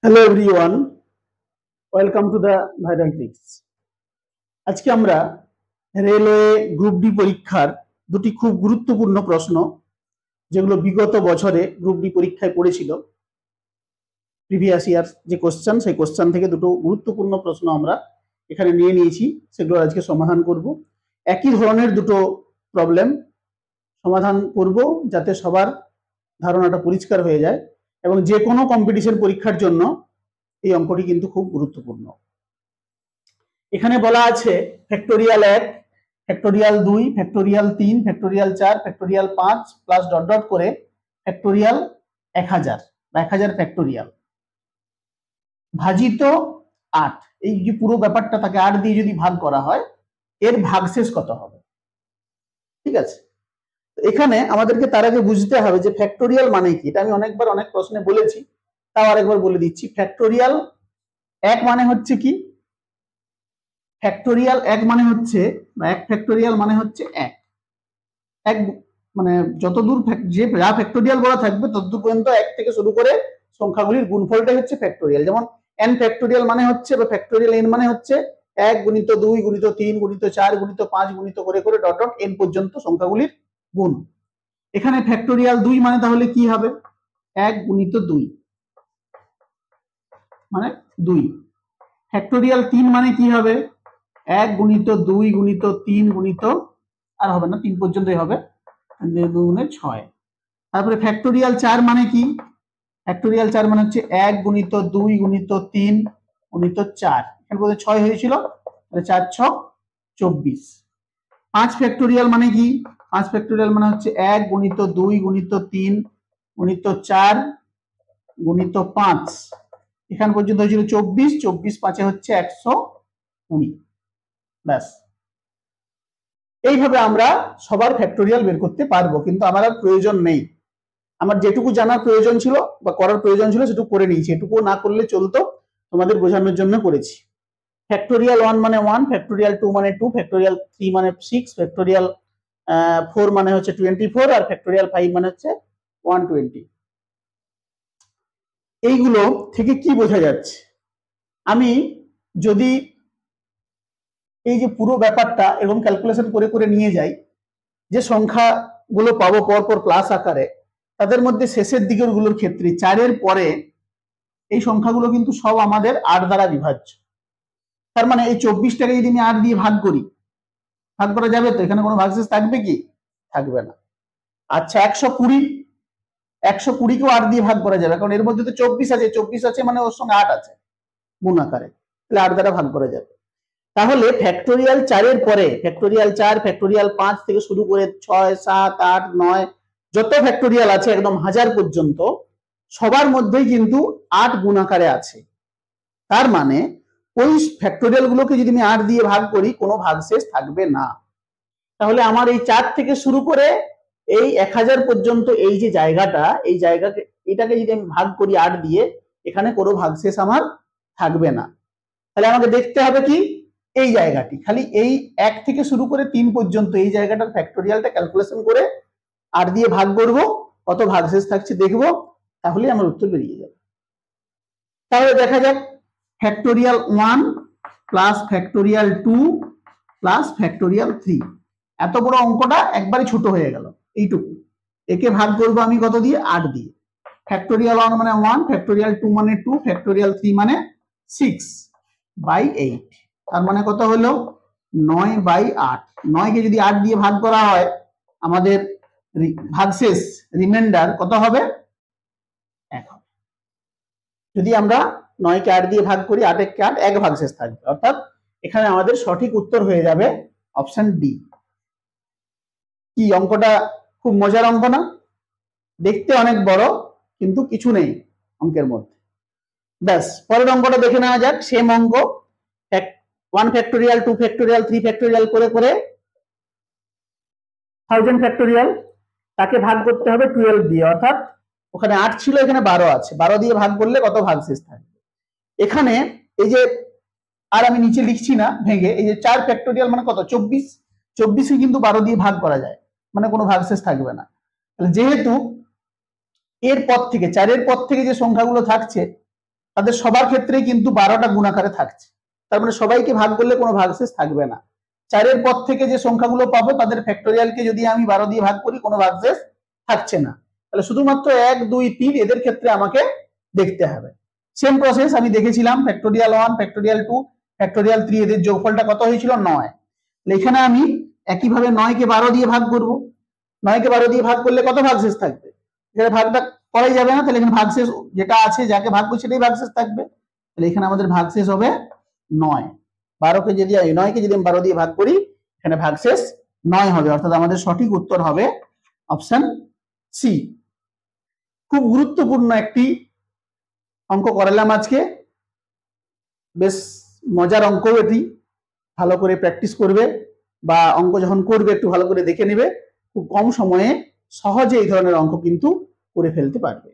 Hello everyone, welcome to the viral tricks. আজকে আমরা railway group D পরীক্ষার দুটি খুব গুরুত্বপূর্ণ প্রশ্ন, যেগুলো বিগত বছরে গ্রুপ ডি পরীক্ষায় পড়েছিল, প্রিভিয়াস ইয়ার যে কোশ্চেন, সেই কোশ্চেন থেকে দুটো গুরুত্বপূর্ণ প্রশ্ন আমরা এখানে নিয়ে নিয়েছি, সেগুলো আজকে সমাধান করব। একই ধরনের দুটো প্রবলেম সমাধান করব, যাতে সবার ধারণাটা পরিষ্কার হয়ে যায়, এবং যে কোনো কম্পিটিশন পরীক্ষার জন্য এই অঙ্কটি কিন্তু খুব গুরুত্বপূর্ণ। এখানে বলা আছে factorial 1, factorial 2, factorial 3, factorial 4, factorial 5 plus dot dot করে ফ্যাক্টোরিয়াল 1000 বা 1000 ফ্যাক্টোরিয়াল ভাজিত 8। এই যে পুরো ব্যাপারটা তাকে 8 দিয়ে যদি ভাগ করা হয়, এর ভাগশেষ কত হবে? ঠিক আছে, এখানে আমাদেরকে তার আগে বুঝতে হবে যে ফ্যাক্টোরিয়াল মানে কি। এটা আমি অনেকবার অনেক প্রশ্নে বলেছি, তাও আরেকবার বলে দিচ্ছি। ফ্যাক্টোরিয়াল 1 মানে হচ্ছে কি? ফ্যাক্টোরিয়াল 1 মানে হচ্ছে, বা 1 ফ্যাক্টোরিয়াল মানে হচ্ছে 1 মানে যতদূর যে যা ফ্যাক্টোরিয়াল বলা থাকবে ততদূর পর্যন্ত 1 থেকে শুরু করে সংখ্যাগুলির গুণফলটাই হচ্ছে ফ্যাক্টোরিয়াল। যেমন n ফ্যাক্টোরিয়াল মানে হচ্ছে, বা ফ্যাক্টোরিয়াল n মানে হচ্ছে 1 গুণিত 2 গুণিত 3 গুণিত 4 গুণিত 5 গুণিত করে করে ডট ডট n পর্যন্ত সংখ্যাগুলির গুণ। এখানে ফ্যাক্টোরিয়াল 2 মানে তাহলে কি হবে? 1 গুণিত 2 মানে 2। ফ্যাক্টোরিয়াল 3 মানে কি হবে? 1 গুণিত 2 গুণিত 3 গুণিত, আর হবে না, 3 পর্যন্তই হবে, 2 গুণে 6। তারপরে ফ্যাক্টোরিয়াল 4 মানে কি? ফ্যাক্টোরিয়াল 4 মানে হচ্ছে 1 গুণিত 2 গুণিত 3 গুণিত 4, এখানে বলতে 6 হয়েছিল, তাহলে 4 6 24। 5 ফ্যাক্টোরিয়াল মানে কি? 5 ফ্যাক্টোরিয়াল মানে হচ্ছে 1 গুণিত 2 গুণিত 3 গুণিত 4 গুণিত 5, এখান পর্যন্ত হয়েছিল 24, 24 5 হচ্ছে 120। ব্যাস, এইভাবে আমরা সবার ফ্যাক্টোরিয়াল বের করতে পারবো, কিন্তু আমার আর প্রয়োজন নেই। আমার যেটুকু জানার প্রয়োজন ছিল বা করার প্রয়োজন ছিল সেটুকু করে নিয়েছি, এটুকু না করলে চলতো, তোমাদের বোঝানোর জন্য করেছি। ফ্যাক্টোরিয়াল 1 মানে 1, ফ্যাক্টোরিয়াল 2 মানে 2, ফ্যাক্টোরিয়াল 3 মানে 6, ফ্যাক্টোরিয়াল 4 মানে হচ্ছে 24, আর ফ্যাক্টোরিয়াল 5 মানে হচ্ছে 120। এইগুলো থেকে কি বোঝা যাচ্ছে? আমি যদি এই যে পুরো ব্যাপারটা এবং ক্যালকুলেশন করে করে নিয়ে যাই, যে সংখ্যাগুলো পাবো পরপর প্লাস আকারে, তাদের মধ্যে শেষের দিকের গুলোর ক্ষেত্রে 4 এর পরে এই সংখ্যাগুলো কিন্তু সব আমাদের 8 দ্বারা বিভাজ্য। তার মানে এই 24টাকে যদি আমি 8 দিয়ে ভাগ করি, ভাগ করা যাবে তো? এখানে কোনো ভাগশেষ থাকবে কি? থাকবে না। আচ্ছা, 120কেও 8 দিয়ে ভাগ করা যাবে, কারণ এর মধ্যে তো 24 আছে, 24 আছে মানে ওর সঙ্গে 8 আছে গুণ আকারে, তাহলে 8 দ্বারা ভাগ করা যাবে। তাহলে ফ্যাক্টোরিয়াল 4 এর পরে ফ্যাক্টোরিয়াল 4, ফ্যাক্টোরিয়াল 5 থেকে শুরু করে 6 7 8 9 যত ফ্যাক্টোরিয়াল আছে একদম 1000 পর্যন্ত, সবার মধ্যেই কিন্তু 8 গুণ আকারে আছে। তার মানে ওই ফ্যাক্টোরিয়াল গুলোকে যদি আমি 8 দিয়ে ভাগ করি, কোনো ভাগশেষ থাকবে না। তাহলে আমার এই 4 থেকে শুরু করে এই 1000 পর্যন্ত এই যে জায়গাটা, এই জায়গাকে, এটাকে যদি আমি ভাগ করি 8 দিয়ে, এখানে কোনো ভাগশেষ আমার থাকবে না। তাহলে আমাকে দেখতে হবে কি? এই জায়গাটি, খালি এই 1 থেকে শুরু করে 3 পর্যন্ত এই জায়গাটার ফ্যাক্টোরিয়ালটা ক্যালকুলেশন করে 8 দিয়ে ভাগ করব, কত ভাগশেষ থাকছে দেখব, তাহলে আমার উত্তর বেরিয়ে যাবে। তাহলে দেখা যাক, factorial 1 plus factorial 2 plus factorial 3, এত বড় অঙ্কটা একবারে ছোট হয়ে গেল এইটুকু। একে ভাগ করব আমি কত দিয়ে? 8 দিয়ে। ফ্যাক্টোরিয়াল 1 মানে 1, ফ্যাক্টোরিয়াল 2 মানে 2, ফ্যাক্টোরিয়াল 3 মানে 6/8, তার মানে কত হলো? 9/8। 9 কে যদি 8 দিয়ে ভাগ করা হয়, আমাদের ভাগশেষ রিমাইন্ডার কত হবে? 1 হবে। যদি আমরা 9 কে 8 দিয়ে ভাগ করি, 8 কে 8, 1 ভাগশেষ থাকবে, অর্থাৎ এখানে আমাদের সঠিক উত্তর হয়ে যাবে অপশন ডি। কি অঙ্কটা খুব মজার অঙ্ক না? দেখতে অনেক বড়, কিন্তু কিছু নেই অঙ্কের মধ্যে। ব্যাস, পরের অঙ্কটা দেখে নেওয়া যাক। সেম অঙ্ক, 1 ফ্যাক্টোরিয়াল 2 ফ্যাক্টোরিয়াল 3 ফ্যাক্টোরিয়াল করে করে 1000 ফ্যাক্টোরিয়াল, তাকে ভাগ করতে হবে 12 দিয়ে, অর্থাৎ ওখানে 8 ছিল, এখানে 12 আছে, 12 দিয়ে ভাগ করলে কত ভাগশেষ থাকবে? এখানে এই যে, আর আমি নিচে লিখছি না ভেঙে, এই যে 4 ফ্যাক্টোরিয়াল মানে কত? 24, 24 কিন্তু 12 দিয়ে ভাগ করা যায়, মানে কোনো ভাগশেষ থাকবে না। তাহলে যেহেতু এর পর থেকে, 4 এর পর থেকে যে সংখ্যাগুলো থাকছে, তাদের সবার ক্ষেত্রেই কিন্তু 12টা গুণ আকারে থাকছে। তার মানে সবাইকে ভাগ করলে কোনো ভাগশেষ থাকবে না। 4-এর পর থেকে যে সংখ্যাগুলো পাবো তাদের ফ্যাক্টোরিয়ালকে যদি আমি 12 দিয়ে ভাগ করি কোনো ভাগশেষ থাকছে না। তাহলে শুধুমাত্র 1, 2, 3 এদের ক্ষেত্রে আমাকে দেখতে হবে। সেম প্রসেস আমি দেখেছিলাম, ফ্যাক্টোরিয়াল 1, ফ্যাক্টোরিয়াল 2, ফ্যাক্টোরিয়াল 3 এদের যোগফলটা কত হয়েছিল? 9। এখানে আমি একইভাবে 9 কে 12 দিয়ে ভাগ করব। 9 কে 12 দিয়ে ভাগ করলে কত ভাগশেষ থাকবে? এখানে ভাগটা করাই যাবে না, তাহলে এখানে ভাগশেষ যেটা আছে, যাকে ভাগ করছি সেটাই ভাগশেষ থাকবে। তাহলে এখানে আমাদের ভাগশেষ হবে 9। 9 কে যদি আমি 12 দিয়ে ভাগ করি, এখানে ভাগশেষ 9 হবে, অর্থাৎ আমাদের সঠিক উত্তর হবে অপশন সি। খুব গুরুত্বপূর্ণ একটি অঙ্ক করালাম আজকে, বেশ মজার অঙ্ক এটি। ভালো করে প্র্যাকটিস করবে বা অঙ্ক যখন করবে একটু ভালো করে দেখে নেবে, খুব কম সময়ে সহজে এই ধরনের অঙ্ক কিন্তু করে ফেলতে পারবে।